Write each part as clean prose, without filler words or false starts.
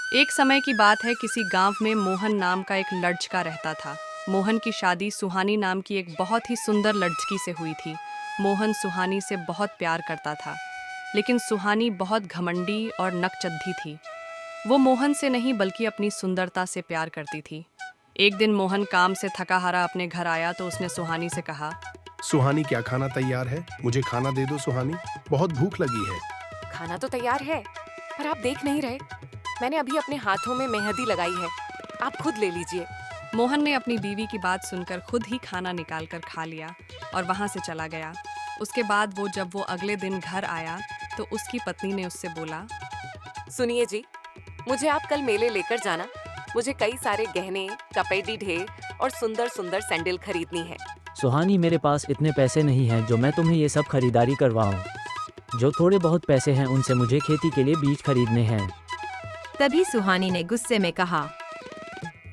एक समय की बात है, किसी गांव में मोहन नाम का एक लड़का रहता था। मोहन की शादी सुहानी नाम की एक बहुत ही सुंदर लड़की से हुई थी। मोहन सुहानी से बहुत प्यार करता था, लेकिन सुहानी बहुत घमंडी और नकचद्दी थी। वो मोहन से नहीं बल्कि अपनी सुंदरता से प्यार करती थी। एक दिन मोहन काम से थका हारा अपने घर आया तो उसने सुहानी से कहा, सुहानी, क्या खाना तैयार है? मुझे खाना दे दो सुहानी, बहुत भूख लगी है। खाना तो तैयार है, पर आप देख नहीं रहे। मैंने अभी अपने हाथों में मेहंदी लगाई है, आप खुद ले लीजिए। मोहन ने अपनी बीवी की बात सुनकर खुद ही खाना निकाल कर खा लिया और वहां से चला गया। उसके बाद जब वो अगले दिन घर आया तो उसकी पत्नी ने उससे बोला, सुनिए जी, मुझे आप कल मेले लेकर जाना। मुझे कई सारे गहने, कपड़े ढेर और सुंदर सुंदर सैंडल खरीदनी है। सुहानी, मेरे पास इतने पैसे नहीं हैं जो मैं तुम्हें ये सब खरीदारी करवाऊं। जो थोड़े बहुत पैसे हैं उनसे मुझे खेती के लिए बीज खरीदने हैं। तभी सुहानी ने गुस्से में कहा,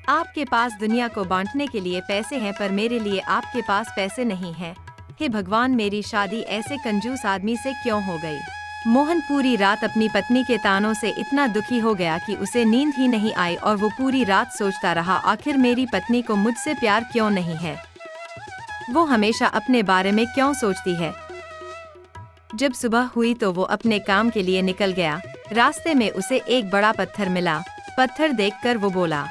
आपके पास दुनिया को बांटने के लिए पैसे हैं, पर मेरे लिए आपके पास पैसे नहीं हैं। हे भगवान, मेरी शादी ऐसे कंजूस आदमी से क्यों हो गई? मोहन पूरी रात अपनी पत्नी के तानों से इतना दुखी हो गया कि उसे नींद ही नहीं आई और वो पूरी रात सोचता रहा, आखिर मेरी पत्नी को मुझसे प्यार क्यों नहीं है? वो हमेशा अपने बारे में क्यों सोचती है? जब सुबह हुई तो वो अपने काम के लिए निकल गया। रास्ते में उसे एक बड़ा पत्थर मिला। पत्थर देखकर वो बोला,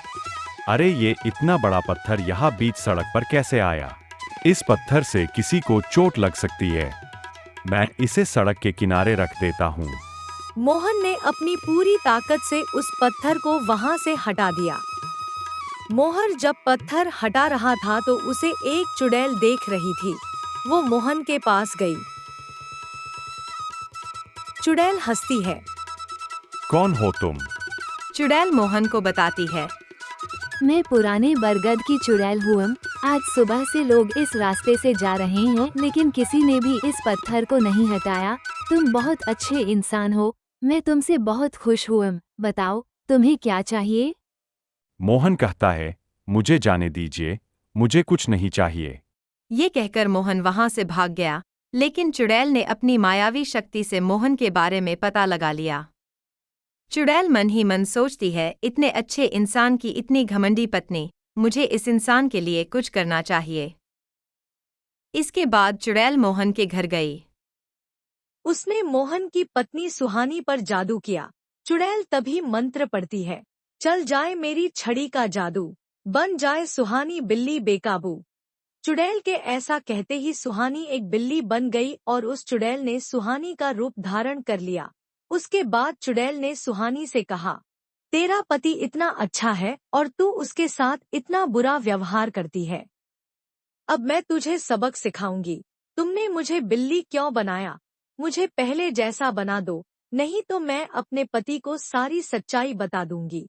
अरे ये इतना बड़ा पत्थर यहाँ बीच सड़क पर कैसे आया? इस पत्थर से किसी को चोट लग सकती है। मैं इसे सड़क के किनारे रख देता हूँ। मोहन ने अपनी पूरी ताकत से उस पत्थर को वहां से हटा दिया। मोहन जब पत्थर हटा रहा था तो उसे एक चुड़ैल देख रही थी। वो मोहन के पास गई। चुड़ैल हंसती है। कौन हो तुम? चुड़ैल मोहन को बताती है, मैं पुराने बरगद की चुड़ैल हूँ। आज सुबह से लोग इस रास्ते से जा रहे हैं, लेकिन किसी ने भी इस पत्थर को नहीं हटाया। तुम बहुत अच्छे इंसान हो, मैं तुमसे बहुत खुश हूँ। बताओ, तुम्हें क्या चाहिए? मोहन कहता है, मुझे जाने दीजिए, मुझे कुछ नहीं चाहिए। ये कहकर मोहन वहां से भाग गया, लेकिन चुड़ैल ने अपनी मायावी शक्ति से मोहन के बारे में पता लगा लिया। चुड़ैल मन ही मन सोचती है, इतने अच्छे इंसान की इतनी घमंडी पत्नी, मुझे इस इंसान के लिए कुछ करना चाहिए। इसके बाद चुड़ैल मोहन के घर गई। उसने मोहन की पत्नी सुहानी पर जादू किया। चुड़ैल तभी मंत्र पढ़ती है, चल जाए मेरी छड़ी का जादू, बन जाए सुहानी बिल्ली बेकाबू। चुड़ैल के ऐसा कहते ही सुहानी एक बिल्ली बन गई और उस चुड़ैल ने सुहानी का रूप धारण कर लिया। उसके बाद चुड़ैल ने सुहानी से कहा, तेरा पति इतना अच्छा है और तू उसके साथ इतना बुरा व्यवहार करती है। अब मैं तुझे सबक सिखाऊंगी। तुमने मुझे बिल्ली क्यों बनाया? मुझे पहले जैसा बना दो, नहीं तो मैं अपने पति को सारी सच्चाई बता दूंगी।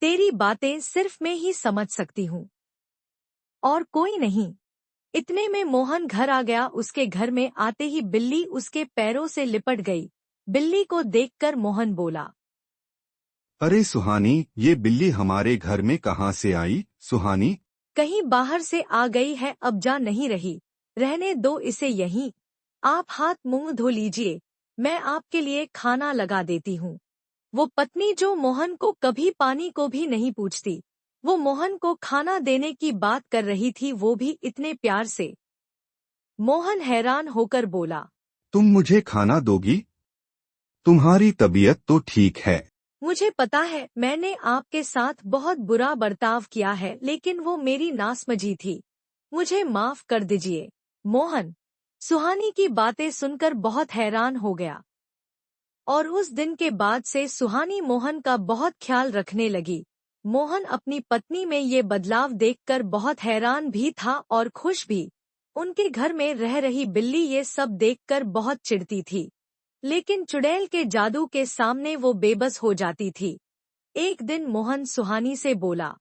तेरी बातें सिर्फ मैं ही समझ सकती हूँ और कोई नहीं। इतने में मोहन घर आ गया। उसके घर में आते ही बिल्ली उसके पैरों से लिपट गई। बिल्ली को देखकर मोहन बोला, अरे सुहानी, ये बिल्ली हमारे घर में कहाँ से आई? सुहानी, कहीं बाहर से आ गई है, अब जा नहीं रही। रहने दो इसे यहीं। आप हाथ मुंह धो लीजिए, मैं आपके लिए खाना लगा देती हूँ। वो पत्नी जो मोहन को कभी पानी को भी नहीं पूछती, वो मोहन को खाना देने की बात कर रही थी, वो भी इतने प्यार से। मोहन हैरान होकर बोला, तुम मुझे खाना दोगी? तुम्हारी तबीयत तो ठीक है। मुझे पता है मैंने आपके साथ बहुत बुरा बर्ताव किया है, लेकिन वो मेरी नासमझी थी। मुझे माफ कर दीजिए। मोहन सुहानी की बातें सुनकर बहुत हैरान हो गया और उस दिन के बाद से सुहानी मोहन का बहुत ख्याल रखने लगी। मोहन अपनी पत्नी में ये बदलाव देखकर बहुत हैरान भी था और खुश भी। उनके घर में रह रही बिल्ली ये सब देखकर बहुत चिढ़ती थी, लेकिन चुड़ैल के जादू के सामने वो बेबस हो जाती थी। एक दिन मोहन सुहानी से बोला,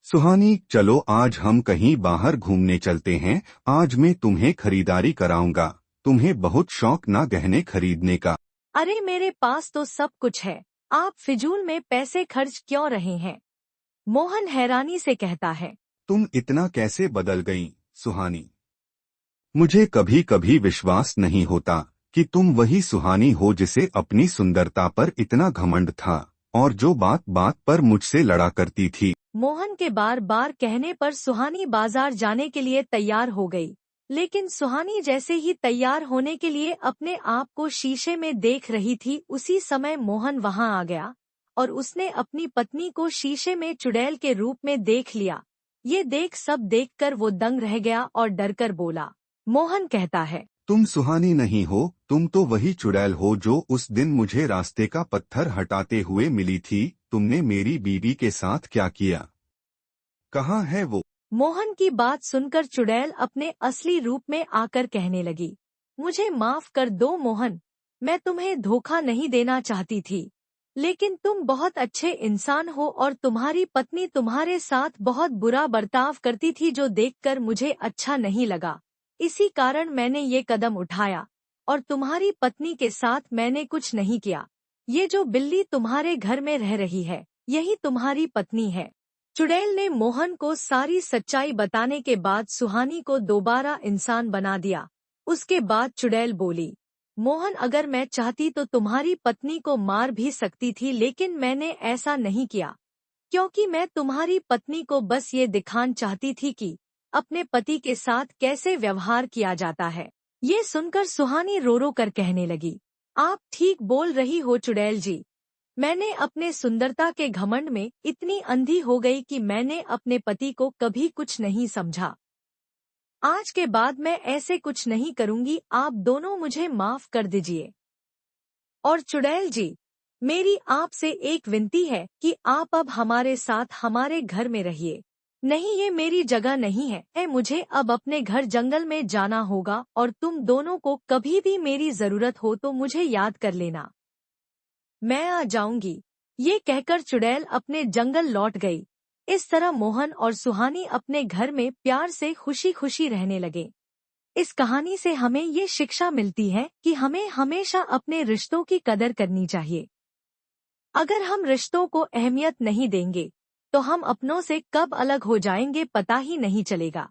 सुहानी, चलो आज हम कहीं बाहर घूमने चलते हैं। आज मैं तुम्हें खरीदारी कराऊंगा। तुम्हें बहुत शौक ना गहने खरीदने का? अरे मेरे पास तो सब कुछ है, आप फिजूल में पैसे खर्च क्यों रहे हैं? मोहन हैरानी से कहता है। तुम इतना कैसे बदल गई सुहानी? मुझे कभी कभी विश्वास नहीं होता कि तुम वही सुहानी हो जिसे अपनी सुंदरता पर इतना घमंड था। और जो बात बात पर मुझसे लड़ा करती थी। मोहन के बार बार कहने पर सुहानी बाजार जाने के लिए तैयार हो गई। लेकिन सुहानी जैसे ही तैयार होने के लिए अपने आप को शीशे में देख रही थी, उसी समय मोहन वहां आ गया और उसने अपनी पत्नी को शीशे में चुड़ैल के रूप में देख लिया। ये सब देखकर वो दंग रह गया और डरकर बोला। मोहन कहता है, तुम सुहानी नहीं हो, तुम तो वही चुड़ैल हो जो उस दिन मुझे रास्ते का पत्थर हटाते हुए मिली थी। तुमने मेरी बीवी के साथ क्या किया? कहाँ है वो? मोहन की बात सुनकर चुड़ैल अपने असली रूप में आकर कहने लगी, मुझे माफ कर दो मोहन, मैं तुम्हें धोखा नहीं देना चाहती थी, लेकिन तुम बहुत अच्छे इंसान हो और तुम्हारी पत्नी तुम्हारे साथ बहुत बुरा बर्ताव करती थी जो देखकर मुझे अच्छा नहीं लगा। इसी कारण मैंने ये कदम उठाया और तुम्हारी पत्नी के साथ मैंने कुछ नहीं किया। ये जो बिल्ली तुम्हारे घर में रह रही है, यही तुम्हारी पत्नी है। चुड़ैल ने मोहन को सारी सच्चाई बताने के बाद सुहानी को दोबारा इंसान बना दिया। उसके बाद चुड़ैल बोली, मोहन, अगर मैं चाहती तो तुम्हारी पत्नी को मार भी सकती थी, लेकिन मैंने ऐसा नहीं किया क्योंकि मैं तुम्हारी पत्नी को बस ये दिखाना चाहती थी कि अपने पति के साथ कैसे व्यवहार किया जाता है। ये सुनकर सुहानी रो रो कर कहने लगी, आप ठीक बोल रही हो चुड़ैल जी, मैंने अपने सुंदरता के घमंड में इतनी अंधी हो गई कि मैंने अपने पति को कभी कुछ नहीं समझा। आज के बाद मैं ऐसे कुछ नहीं करूंगी, आप दोनों मुझे माफ कर दीजिए। और चुड़ैल जी, मेरी आपसे एक विनती है कि आप अब हमारे साथ हमारे घर में रहिए। नहीं, ये मेरी जगह नहीं है, मुझे अब अपने घर जंगल में जाना होगा और तुम दोनों को कभी भी मेरी जरूरत हो तो मुझे याद कर लेना, मैं आ जाऊंगी। ये कहकर चुड़ैल अपने जंगल लौट गई। इस तरह मोहन और सुहानी अपने घर में प्यार से खुशी खुशी रहने लगे। इस कहानी से हमें ये शिक्षा मिलती है कि हमें हमेशा अपने रिश्तों की कदर करनी चाहिए। अगर हम रिश्तों को अहमियत नहीं देंगे तो हम अपनों से कब अलग हो जाएंगे पता ही नहीं चलेगा।